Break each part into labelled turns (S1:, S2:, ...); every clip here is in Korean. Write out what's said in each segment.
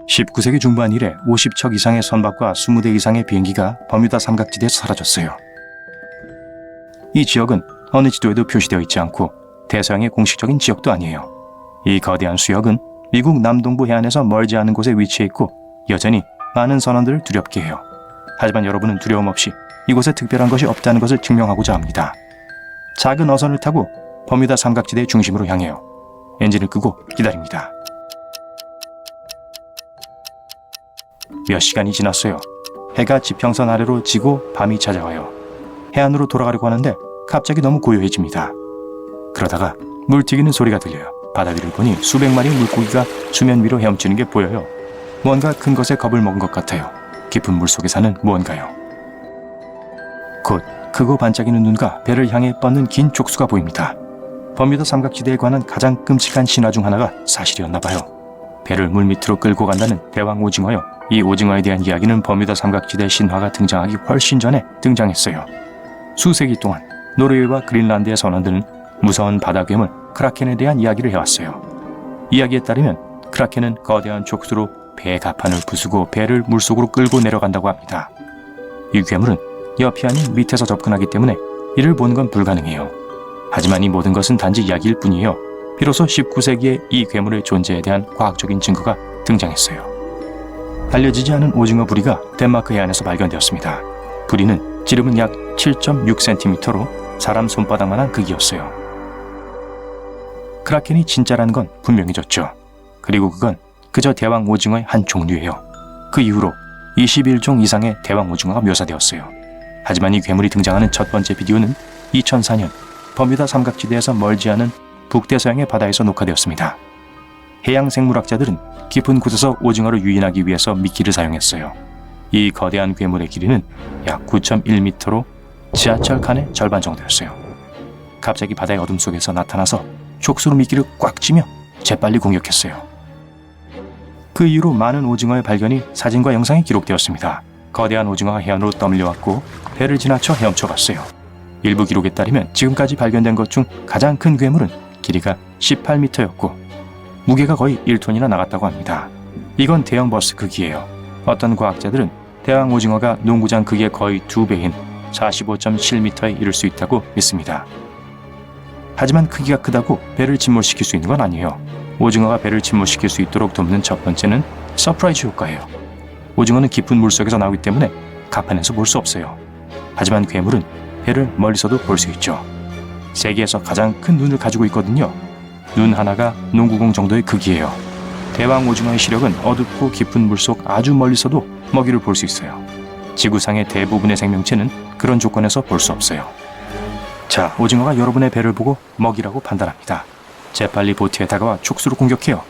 S1: 19세기 중반 이래 50척 이상의 선박과 20대 이상의 비행기가 버뮤다 삼각지대에서 사라졌어요. 이 지역은 어느 지도에도 표시되어 있지 않고 대서양의 공식적인 지역도 아니에요. 이 거대한 수역은 미국 남동부 해안에서 멀지 않은 곳에 위치해 있고 여전히 많은 선원들을 두렵게 해요. 하지만 여러분은 두려움 없이 이곳에 특별한 것이 없다는 것을 증명하고자 합니다. 작은 어선을 타고 버뮤다 삼각지대의 중심으로 향해요. 엔진을 끄고 기다립니다. 몇 시간이 지났어요. 해가 지평선 아래로 지고 밤이 찾아와요. 해안으로 돌아가려고 하는데 갑자기 너무 고요해집니다. 그러다가 물 튀기는 소리가 들려요. 바다 위를 보니 수백 마리의 물고기가 수면 위로 헤엄치는 게 보여요. 뭔가 큰 것에 겁을 먹은 것 같아요. 깊은 물속에 사는 무언가요. 곧 크고 반짝이는 눈과 배를 향해 뻗는 긴 족수가 보입니다. 버뮤다 삼각지대에 관한 가장 끔찍한 신화 중 하나가 사실이었나 봐요. 배를 물밑으로 끌고 간다는 대왕 오징어요. 이 오징어에 대한 이야기는 버뮤다 삼각지대 신화가 등장하기 훨씬 전에 등장했어요. 수세기 동안 노르웨이와 그린란드의 선원들은 무서운 바다 괴물 크라켄에 대한 이야기를 해왔어요. 이야기에 따르면 크라켄은 거대한 족수로 배의 갑판을 부수고 배를 물속으로 끌고 내려간다고 합니다. 이 괴물은 옆이 아닌 밑에서 접근하기 때문에 이를 보는 건 불가능해요. 하지만 이 모든 것은 단지 이야기일 뿐이에요. 비로소 19세기에 이 괴물의 존재에 대한 과학적인 증거가 등장했어요. 알려지지 않은 오징어 부리가 덴마크 해안에서 발견되었습니다. 부리는 지름은 약 7.6cm로 사람 손바닥만한 크기였어요. 크라켄이 진짜라는 건 분명해졌죠. 그리고 그건 그저 대왕 오징어의 한 종류예요. 그 이후로 21종 이상의 대왕 오징어가 묘사되었어요. 하지만 이 괴물이 등장하는 첫 번째 비디오는 2004년 버뮤다 삼각지대에서 멀지 않은 북대서양의 바다에서 녹화되었습니다. 해양 생물학자들은 깊은 곳에서 오징어를 유인하기 위해서 미끼를 사용했어요. 이 거대한 괴물의 길이는 약 9.1m로 지하철 칸의 절반 정도였어요. 갑자기 바다의 어둠 속에서 나타나서 족수로 미끼를 꽉 쥐며 재빨리 공격했어요. 그 이후로 많은 오징어의 발견이 사진과 영상에 기록되었습니다. 거대한 오징어가 해안으로 떠밀려왔고 배를 지나쳐 헤엄쳐갔어요. 일부 기록에 따르면 지금까지 발견된 것 중 가장 큰 괴물은 길이가 18m였고 무게가 거의 1톤이나 나갔다고 합니다. 이건 대형 버스 크기예요. 어떤 과학자들은 대왕 오징어가 농구장 크기의 거의 2배인 45.7m에 이를 수 있다고 믿습니다. 하지만 크기가 크다고 배를 침몰시킬 수 있는 건 아니에요. 오징어가 배를 침몰시킬 수 있도록 돕는 첫 번째는 서프라이즈 효과예요. 오징어는 깊은 물속에서 나오기 때문에 갑판에서 볼 수 없어요. 하지만 괴물은 배를 멀리서도 볼 수 있죠. 세계에서 가장 큰 눈을 가지고 있거든요. 눈 하나가 농구공 정도의 크기예요. 대왕 오징어의 시력은 어둡고 깊은 물속 아주 멀리서도 먹이를 볼 수 있어요. 지구상의 대부분의 생명체는 그런 조건에서 볼 수 없어요. 자, 오징어가 여러분의 배를 보고 먹이라고 판단합니다. 재빨리 보트에 다가와 촉수로 공격해요.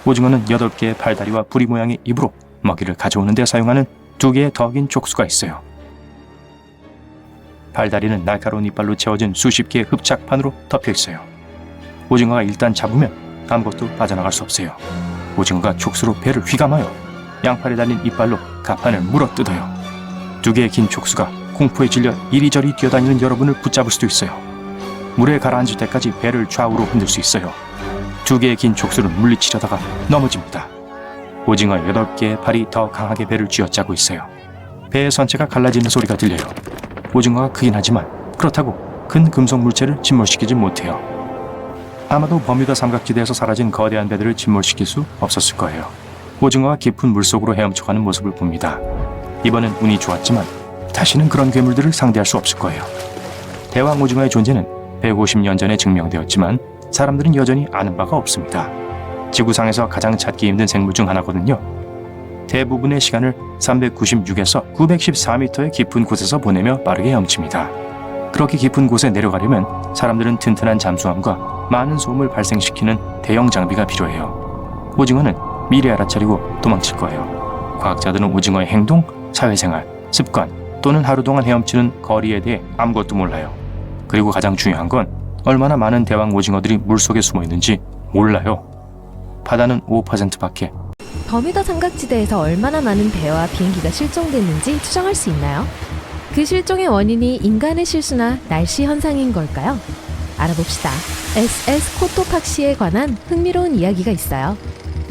S1: 오징어는 8개의 팔다리와 부리 모양의 입으로 먹이를 가져오는 데 사용하는 2개의 더 긴 촉수가 있어요. 팔다리는 날카로운 이빨로 채워진 수십 개의 흡착판으로 덮여 있어요. 오징어가 일단 잡으면 아무것도 빠져나갈 수 없어요. 오징어가 촉수로 배를 휘감아요. 양팔에 달린 이빨로 갑판을 물어뜯어요. 2개의 긴 촉수가 공포에 질려 이리저리 뛰어다니는 여러분을 붙잡을 수도 있어요. 물에 가라앉을 때까지 배를 좌우로 흔들 수 있어요. 2개의 긴 촉수를 물리치려다가 넘어집니다. 오징어 8개의 팔이 더 강하게 배를 쥐어짜고 있어요. 배의 선체가 갈라지는 소리가 들려요. 오징어가 크긴 하지만 그렇다고 큰 금속 물체를 침몰시키지 못해요. 아마도 버뮤다 삼각지대에서 사라진 거대한 배들을 침몰시킬 수 없었을 거예요. 오징어가 깊은 물속으로 헤엄쳐가는 모습을 봅니다. 이번엔 운이 좋았지만 다시는 그런 괴물들을 상대할 수 없을 거예요. 대왕 오징어의 존재는 150년 전에 증명되었지만 사람들은 여전히 아는 바가 없습니다. 지구상에서 가장 찾기 힘든 생물 중 하나거든요. 대부분의 시간을 396에서 914m의 깊은 곳에서 보내며 빠르게 헤엄칩니다. 그렇게 깊은 곳에 내려가려면 사람들은 튼튼한 잠수함과 많은 소음을 발생시키는 대형 장비가 필요해요. 오징어는 미리 알아차리고 도망칠 거예요. 과학자들은 오징어의 행동, 사회생활, 습관 또는 하루 동안 헤엄치는 거리에 대해 아무것도 몰라요. 그리고 가장 중요한 건 얼마나 많은 대왕 오징어들이 물속에 숨어 있는지 몰라요. 바다는 5%밖에.
S2: 버뮤다 삼각지대에서 얼마나 많은 배와 비행기가 실종됐는지 추정할 수 있나요? 그 실종의 원인이 인간의 실수나 날씨 현상인 걸까요? 알아봅시다. SS 코토팍시에 관한 흥미로운 이야기가 있어요.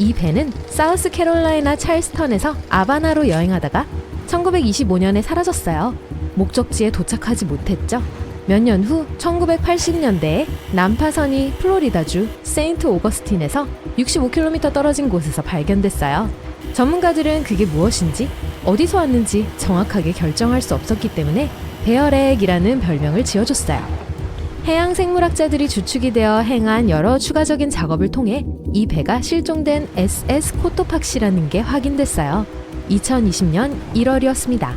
S2: 이 배는 사우스캐롤라이나 찰스턴에서 아바나로 여행하다가 1925년에 사라졌어요. 목적지에 도착하지 못했죠. 몇 년 후 1980년대에 난파선이 플로리다주 세인트 오거스틴에서 65km 떨어진 곳에서 발견됐어요. 전문가들은 그게 무엇인지 어디서 왔는지 정확하게 결정할 수 없었기 때문에 베어렉이라는 별명을 지어줬어요. 해양 생물학자들이 주축이 되어 행한 여러 추가적인 작업을 통해 이 배가 실종된 SS 코토팍시라는 게 확인됐어요. 2020년 1월이었습니다.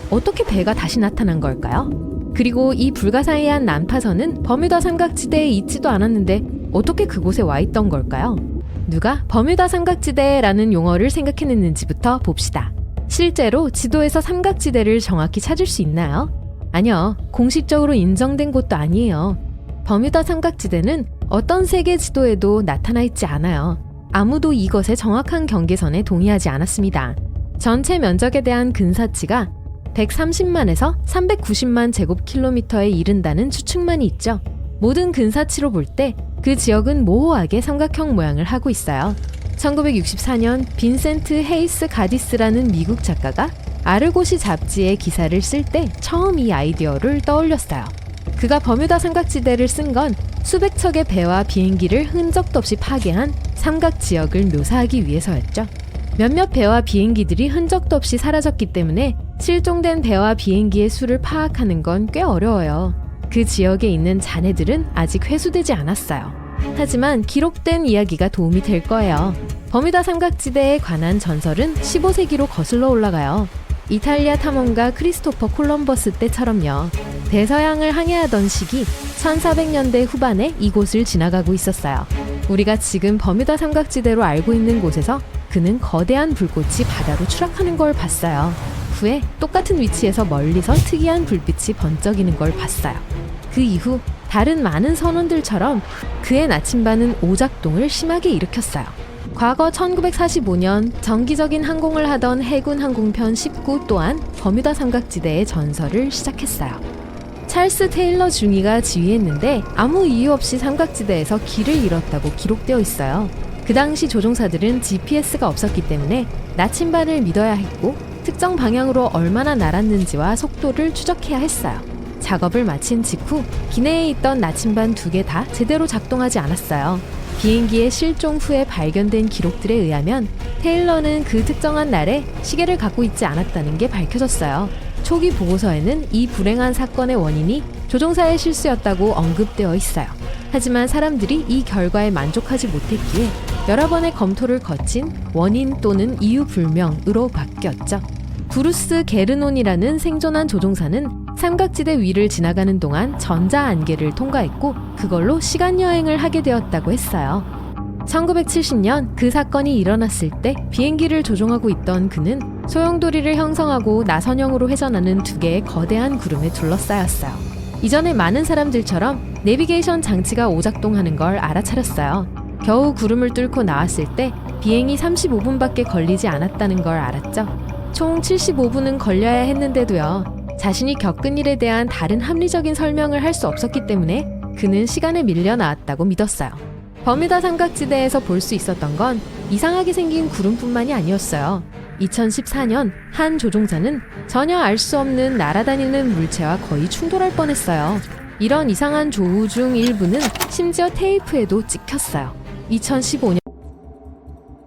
S2: 어떻게 배가 다시 나타난 걸까요? 그리고 이 불가사의한 난파선은 버뮤다 삼각지대에 있지도 않았는데 어떻게 그곳에 와 있던 걸까요? 누가 버뮤다 삼각지대라는 용어를 생각해냈는지부터 봅시다. 실제로 지도에서 삼각지대를 정확히 찾을 수 있나요? 아니요, 공식적으로 인정된 곳도 아니에요. 버뮤다 삼각지대는 어떤 세계 지도에도 나타나 있지 않아요. 아무도 이것의 정확한 경계선에 동의하지 않았습니다. 전체 면적에 대한 근사치가 130만에서 390만 제곱킬로미터에 이른다는 추측만이 있죠. 모든 근사치로 볼 때 그 지역은 모호하게 삼각형 모양을 하고 있어요. 1964년 빈센트 헤이스 가디스라는 미국 작가가 아르고시 잡지에 기사를 쓸 때 처음 이 아이디어를 떠올렸어요. 그가 버뮤다 삼각지대를 쓴 건 수백 척의 배와 비행기를 흔적도 없이 파괴한 삼각 지역을 묘사하기 위해서였죠. 몇몇 배와 비행기들이 흔적도 없이 사라졌기 때문에 실종된 배와 비행기의 수를 파악하는 건 꽤 어려워요. 그 지역에 있는 잔해들은 아직 회수되지 않았어요. 하지만 기록된 이야기가 도움이 될 거예요. 버뮤다 삼각지대에 관한 전설은 15세기로 거슬러 올라가요. 이탈리아 탐험가 크리스토퍼 콜럼버스 때처럼요. 대서양을 항해하던 시기 1400년대 후반에 이곳을 지나가고 있었어요. 우리가 지금 버뮤다 삼각지대로 알고 있는 곳에서 그는 거대한 불꽃이 바다로 추락하는 걸 봤어요. 후에 똑같은 위치에서 멀리서 특이한 불빛이 번쩍이는 걸 봤어요. 그 이후 다른 많은 선원들처럼 그의 나침반은 오작동을 심하게 일으켰어요. 과거 1945년 정기적인 항공을 하던 해군 항공편 19 또한 버뮤다 삼각지대의 전설을 시작했어요. 찰스 테일러 중위가 지휘했는데 아무 이유 없이 삼각지대에서 길을 잃었다고 기록되어 있어요. 그 당시 조종사들은 GPS가 없었기 때문에 나침반을 믿어야 했고 특정 방향으로 얼마나 날았는지와 속도를 추적해야 했어요. 작업을 마친 직후 기내에 있던 나침반 2개 다 제대로 작동하지 않았어요. 비행기의 실종 후에 발견된 기록들에 의하면 테일러는 그 특정한 날에 시계를 갖고 있지 않았다는 게 밝혀졌어요. 초기 보고서에는 이 불행한 사건의 원인이 조종사의 실수였다고 언급되어 있어요. 하지만 사람들이 이 결과에 만족하지 못했기에 여러 번의 검토를 거친 원인 또는 이유 불명으로 바뀌었죠. 브루스 게르논이라는 생존한 조종사는 삼각지대 위를 지나가는 동안 전자안개를 통과했고 그걸로 시간여행을 하게 되었다고 했어요. 1970년 그 사건이 일어났을 때 비행기를 조종하고 있던 그는 소용돌이를 형성하고 나선형으로 회전하는 2개의 거대한 구름에 둘러싸였어요. 이전에 많은 사람들처럼 내비게이션 장치가 오작동하는 걸 알아차렸어요. 겨우 구름을 뚫고 나왔을 때 비행이 35분밖에 걸리지 않았다는 걸 알았죠. 총 75분은 걸려야 했는데도요. 자신이 겪은 일에 대한 다른 합리적인 설명을 할 수 없었기 때문에 그는 시간에 밀려 나왔다고 믿었어요. 버뮤다 삼각지대에서 볼 수 있었던 건 이상하게 생긴 구름뿐만이 아니었어요. 2014년 한 조종사는 전혀 알 수 없는 날아다니는 물체와 거의 충돌할 뻔했어요. 이런 이상한 조우 중 일부는 심지어 테이프에도 찍혔어요. 2015년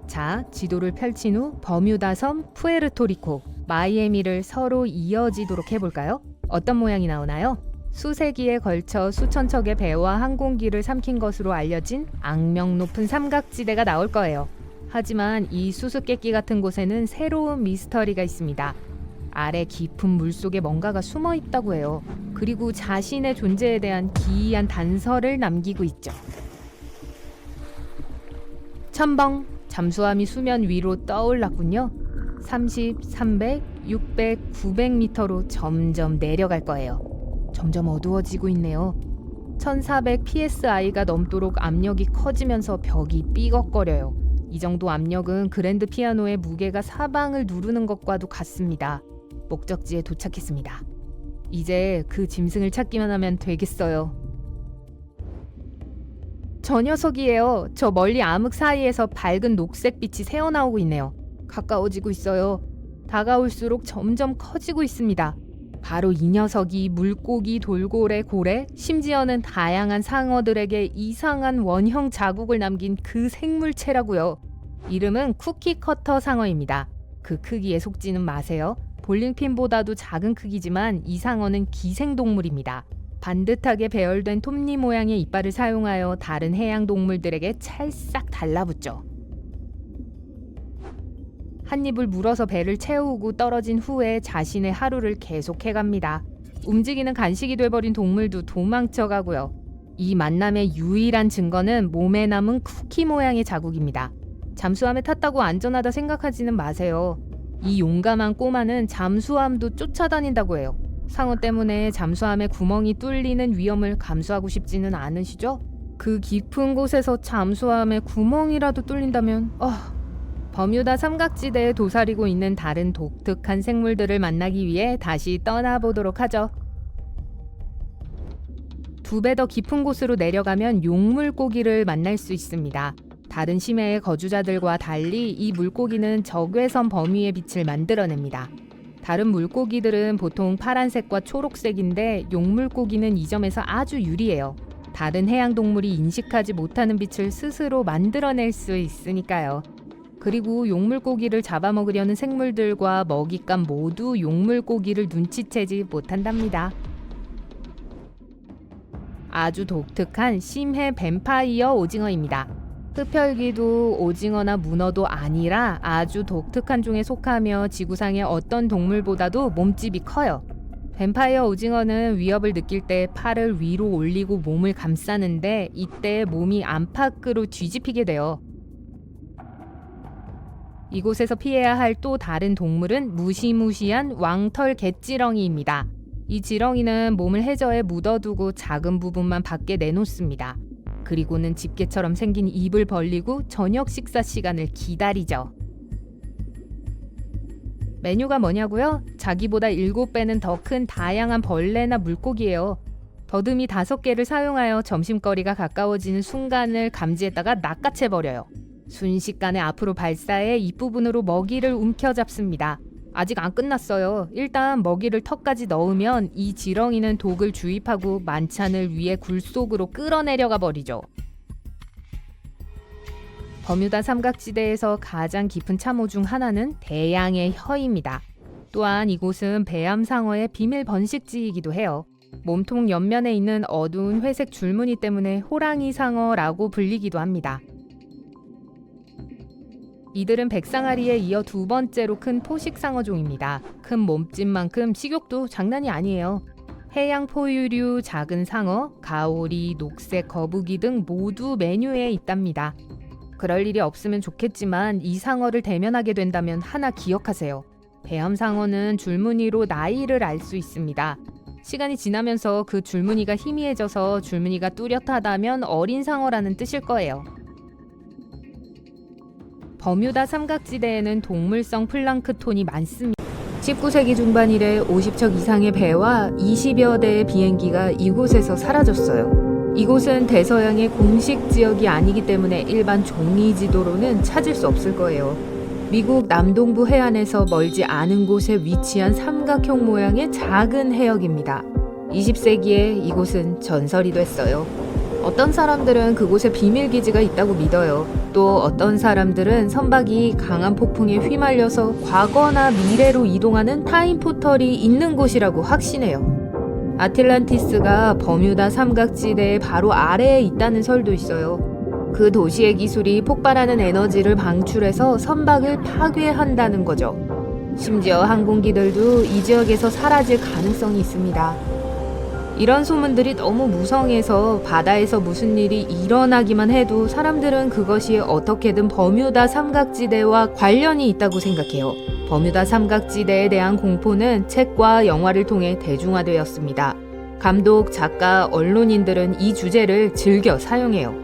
S3: 자, 지도를 펼친 후 버뮤다섬, 푸에르토리코, 마이애미를 서로 이어지도록 해볼까요? 어떤 모양이 나오나요? 수세기에 걸쳐 수천 척의 배와 항공기를 삼킨 것으로 알려진 악명 높은 삼각지대가 나올 거예요. 하지만 이 수수께끼 같은 곳에는 새로운 미스터리가 있습니다. 아래 깊은 물속에 뭔가가 숨어 있다고 해요. 그리고 자신의 존재에 대한 기이한 단서를 남기고 있죠. 첨벙! 잠수함이 수면 위로 떠올랐군요. 30, 300, 600, 900m로 점점 내려갈 거예요. 점점 어두워지고 있네요. 1400 psi가 넘도록 압력이 커지면서 벽이 삐걱거려요. 이 정도 압력은 그랜드 피아노의 무게가 사방을 누르는 것과도 같습니다. 목적지에 도착했습니다. 이제 그 짐승을 찾기만 하면 되겠어요. 저 녀석이에요. 저 멀리 암흑 사이에서 밝은 녹색빛이 새어나오고 있네요. 가까워지고 있어요. 다가올수록 점점 커지고 있습니다. 바로 이 녀석이 물고기, 돌고래, 고래, 심지어는 다양한 상어들에게 이상한 원형 자국을 남긴 그 생물체라고요. 이름은 쿠키커터 상어입니다. 그 크기에 속지는 마세요. 볼링핀보다도 작은 크기지만 이 상어는 기생동물입니다. 반듯하게 배열된 톱니 모양의 이빨을 사용하여 다른 해양 동물들에게 찰싹 달라붙죠. 한 입을 물어서 배를 채우고 떨어진 후에 자신의 하루를 계속해갑니다. 움직이는 간식이 돼버린 동물도 도망쳐가고요. 이 만남의 유일한 증거는 몸에 남은 쿠키 모양의 자국입니다. 잠수함에 탔다고 안전하다 생각하지는 마세요. 이 용감한 꼬마는 잠수함도 쫓아다닌다고 해요. 상어 때문에 잠수함에 구멍이 뚫리는 위험을 감수하고 싶지는 않으시죠? 그 깊은 곳에서 잠수함에 구멍이라도 뚫린다면 버뮤다 삼각지대에 도사리고 있는 다른 독특한 생물들을 만나기 위해 다시 떠나보도록 하죠. 2배 더 깊은 곳으로 내려가면 용물고기를 만날 수 있습니다. 다른 심해의 거주자들과 달리 이 물고기는 적외선 범위의 빛을 만들어냅니다. 다른 물고기들은 보통 파란색과 초록색인데 용물고기는 이 점에서 아주 유리해요. 다른 해양동물이 인식하지 못하는 빛을 스스로 만들어낼 수 있으니까요. 그리고 용물고기를 잡아먹으려는 생물들과 먹잇감 모두 용물고기를 눈치채지 못한답니다. 아주 독특한 심해 뱀파이어 오징어입니다. 흡혈귀도 오징어나 문어도 아니라 아주 독특한 종에 속하며 지구상의 어떤 동물보다도 몸집이 커요. 뱀파이어 오징어는 위협을 느낄 때 팔을 위로 올리고 몸을 감싸는데 이때 몸이 안팎으로 뒤집히게 돼요. 이곳에서 피해야 할 또 다른 동물은 무시무시한 왕털 갯지렁이입니다. 이 지렁이는 몸을 해저에 묻어두고 작은 부분만 밖에 내놓습니다. 그리고는 집게처럼 생긴 입을 벌리고 저녁 식사 시간을 기다리죠. 메뉴가 뭐냐고요? 자기보다 7배는 더 큰 다양한 벌레나 물고기예요. 더듬이 5개를 사용하여 점심거리가 가까워지는 순간을 감지했다가 낚아채버려요. 순식간에 앞으로 발사해 입부분으로 먹이를 움켜잡습니다. 아직 안 끝났어요. 일단 먹이를 턱까지 넣으면 이 지렁이는 독을 주입하고 만찬을 위해 굴 속으로 끌어내려가 버리죠. 버뮤다 삼각지대에서 가장 깊은 참호 중 하나는 대양의 혀입니다. 또한 이곳은 배암상어의 비밀 번식지이기도 해요. 몸통 옆면에 있는 어두운 회색 줄무늬 때문에 호랑이 상어라고 불리기도 합니다. 이들은 백상아리에 이어 2번째로 큰 포식상어종입니다. 큰 몸집만큼 식욕도 장난이 아니에요. 해양 포유류, 작은 상어, 가오리, 녹색 거북이 등 모두 메뉴에 있답니다. 그럴 일이 없으면 좋겠지만 이 상어를 대면하게 된다면 하나 기억하세요. 배암상어는 줄무늬로 나이를 알 수 있습니다. 시간이 지나면서 그 줄무늬가 희미해져서 줄무늬가 뚜렷하다면 어린 상어라는 뜻일 거예요. 버뮤다 삼각지대에는 동물성 플랑크톤이 많습니다. 19세기 중반 이래 50척 이상의 배와 20여 대의 비행기가 이곳에서 사라졌어요. 이곳은 대서양의 공식 지역이 아니기 때문에 일반 종이 지도로는 찾을 수 없을 거예요. 미국 남동부 해안에서 멀지 않은 곳에 위치한 삼각형 모양의 작은 해역입니다. 20세기에 이곳은 전설이 됐어요. 어떤 사람들은 그곳에 비밀기지가 있다고 믿어요. 또 어떤 사람들은 선박이 강한 폭풍에 휘말려서 과거나 미래로 이동하는 타임포털이 있는 곳이라고 확신해요. 아틀란티스가 버뮤다 삼각지대의 바로 아래에 있다는 설도 있어요. 그 도시의 기술이 폭발하는 에너지를 방출해서 선박을 파괴한다는 거죠. 심지어 항공기들도 이 지역에서 사라질 가능성이 있습니다. 이런 소문들이 너무 무성해서 바다에서 무슨 일이 일어나기만 해도 사람들은 그것이 어떻게든 버뮤다 삼각지대와 관련이 있다고 생각해요. 버뮤다 삼각지대에 대한 공포는 책과 영화를 통해 대중화되었습니다. 감독, 작가, 언론인들은 이 주제를 즐겨 사용해요.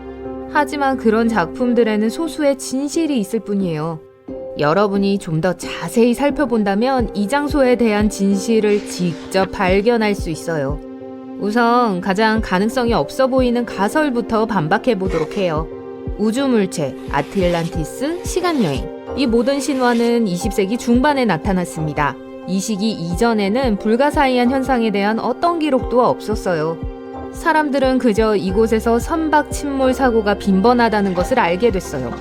S3: 하지만 그런 작품들에는 소수의 진실이 있을 뿐이에요. 여러분이 좀 더 자세히 살펴본다면 이 장소에 대한 진실을 직접 발견할 수 있어요. 우선 가장 가능성이 없어 보이는 가설부터 반박해 보도록 해요. 우주물체, 아틀란티스, 시간여행. 이 모든 신화는 20세기 중반에 나타났습니다. 이 시기 이전에는 불가사의한 현상에 대한 어떤 기록도 없었어요. 사람들은 그저 이곳에서 선박 침몰 사고가 빈번하다는 것을 알게 됐어요.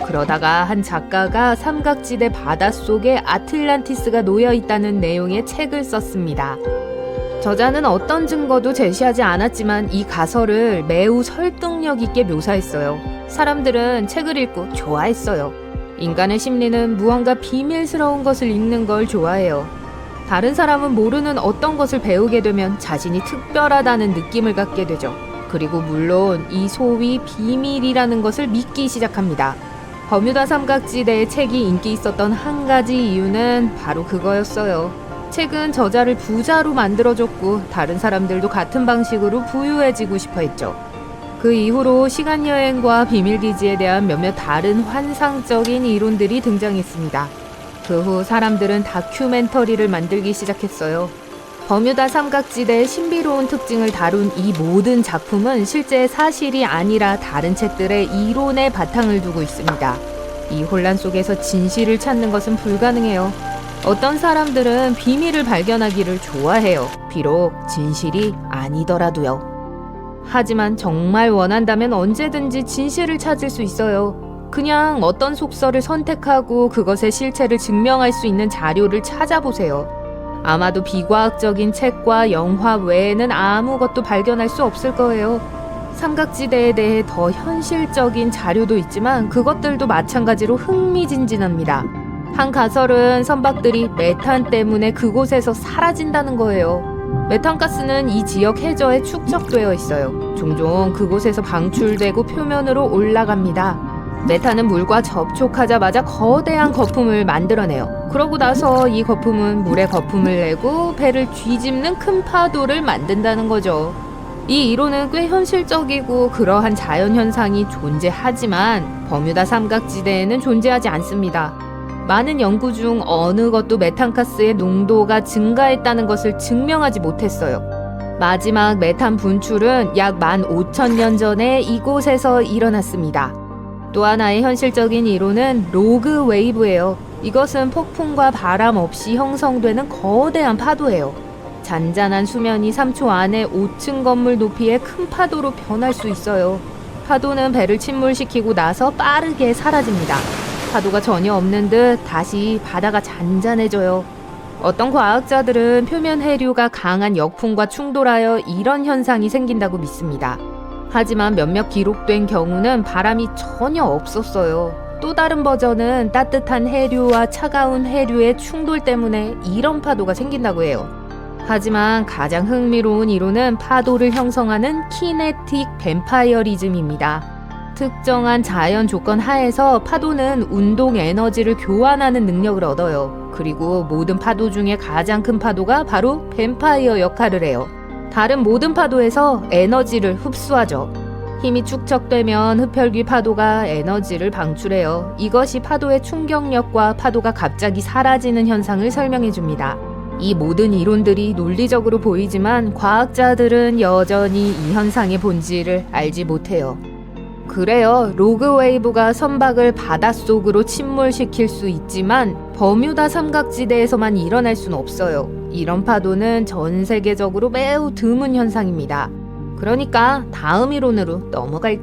S3: 그러다가 한 작가가 삼각지대 바닷속에 아틀란티스가 놓여 있다는 내용의 책을 썼습니다. 저자는 어떤 증거도 제시하지 않았지만 이 가설을 매우 설득력 있게 묘사했어요. 사람들은 책을 읽고 좋아했어요. 인간의 심리는 무언가 비밀스러운 것을 읽는 걸 좋아해요. 다른 사람은 모르는 어떤 것을 배우게 되면 자신이 특별하다는 느낌을 갖게 되죠. 그리고 물론 이 소위 비밀이라는 것을 믿기 시작합니다. 버뮤다 삼각지대의 책이 인기 있었던 한 가지 이유는 바로 그거였어요. 책은 저자를 부자로 만들어줬고 다른 사람들도 같은 방식으로 부유해지고 싶어 했죠. 그 이후로 시간여행과 비밀기지에 대한 몇몇 다른 환상적인 이론들이 등장했습니다. 그 후 사람들은 다큐멘터리를 만들기 시작했어요. 버뮤다 삼각지대의 신비로운 특징을 다룬 이 모든 작품은 실제 사실이 아니라 다른 책들의 이론에 바탕을 두고 있습니다. 이 혼란 속에서 진실을 찾는 것은 불가능해요. 어떤 사람들은 비밀을 발견하기를 좋아해요. 비록 진실이 아니더라도요. 하지만 정말 원한다면 언제든지 진실을 찾을 수 있어요. 그냥 어떤 속설을 선택하고 그것의 실체를 증명할 수 있는 자료를 찾아보세요. 아마도 비과학적인 책과 영화 외에는 아무것도 발견할 수 없을 거예요. 삼각지대에 대해 더 현실적인 자료도 있지만 그것들도 마찬가지로 흥미진진합니다. 한 가설은 선박들이 메탄 때문에 그곳에서 사라진다는 거예요. 메탄가스는 이 지역 해저에 축적되어 있어요. 종종 그곳에서 방출되고 표면으로 올라갑니다. 메탄은 물과 접촉하자마자 거대한 거품을 만들어내요. 그러고 나서 이 거품은 물에 거품을 내고 배를 뒤집는 큰 파도를 만든다는 거죠. 이 이론은 꽤 현실적이고 그러한 자연현상이 존재하지만 버뮤다 삼각지대에는 존재하지 않습니다. 많은 연구 중 어느 것도 메탄가스의 농도가 증가했다는 것을 증명하지 못했어요. 마지막 메탄 분출은 약 15,000년 전에 이곳에서 일어났습니다. 또 하나의 현실적인 이론은 로그 웨이브예요. 이것은 폭풍과 바람 없이 형성되는 거대한 파도예요. 잔잔한 수면이 3초 안에 5층 건물 높이의 큰 파도로 변할 수 있어요. 파도는 배를 침몰시키고 나서 빠르게 사라집니다. 파도가 전혀 없는 듯 다시 바다가 잔잔해져요. 어떤 과학자들은 표면 해류가 강한 역풍과 충돌하여 이런 현상이 생긴다고 믿습니다. 하지만 몇몇 기록된 경우는 바람이 전혀 없었어요. 또 다른 버전은 따뜻한 해류와 차가운 해류의 충돌 때문에 이런 파도가 생긴다고 해요. 하지만 가장 흥미로운 이론은 파도를 형성하는 키네틱 뱀파이어리즘입니다. 특정한 자연 조건 하에서 파도는 운동 에너지를 교환하는 능력을 얻어요. 그리고 모든 파도 중에 가장 큰 파도가 바로 뱀파이어 역할을 해요. 다른 모든 파도에서 에너지를 흡수하죠. 힘이 축적되면 흡혈귀 파도가 에너지를 방출해요. 이것이 파도의 충격력과 파도가 갑자기 사라지는 현상을 설명해 줍니다. 이 모든 이론들이 논리적으로 보이지만 과학자들은 여전히 이 현상의 본질을 알지 못해요. 그래요. 로그 웨이브가 선박을 바닷속으로 침몰시킬 수 있지만 버뮤다 삼각지대에서만 일어날 수는 없어요. 이런 파도는 전 세계적으로 매우 드문 현상입니다. 그러니까 다음 이론으로 넘어갈게요.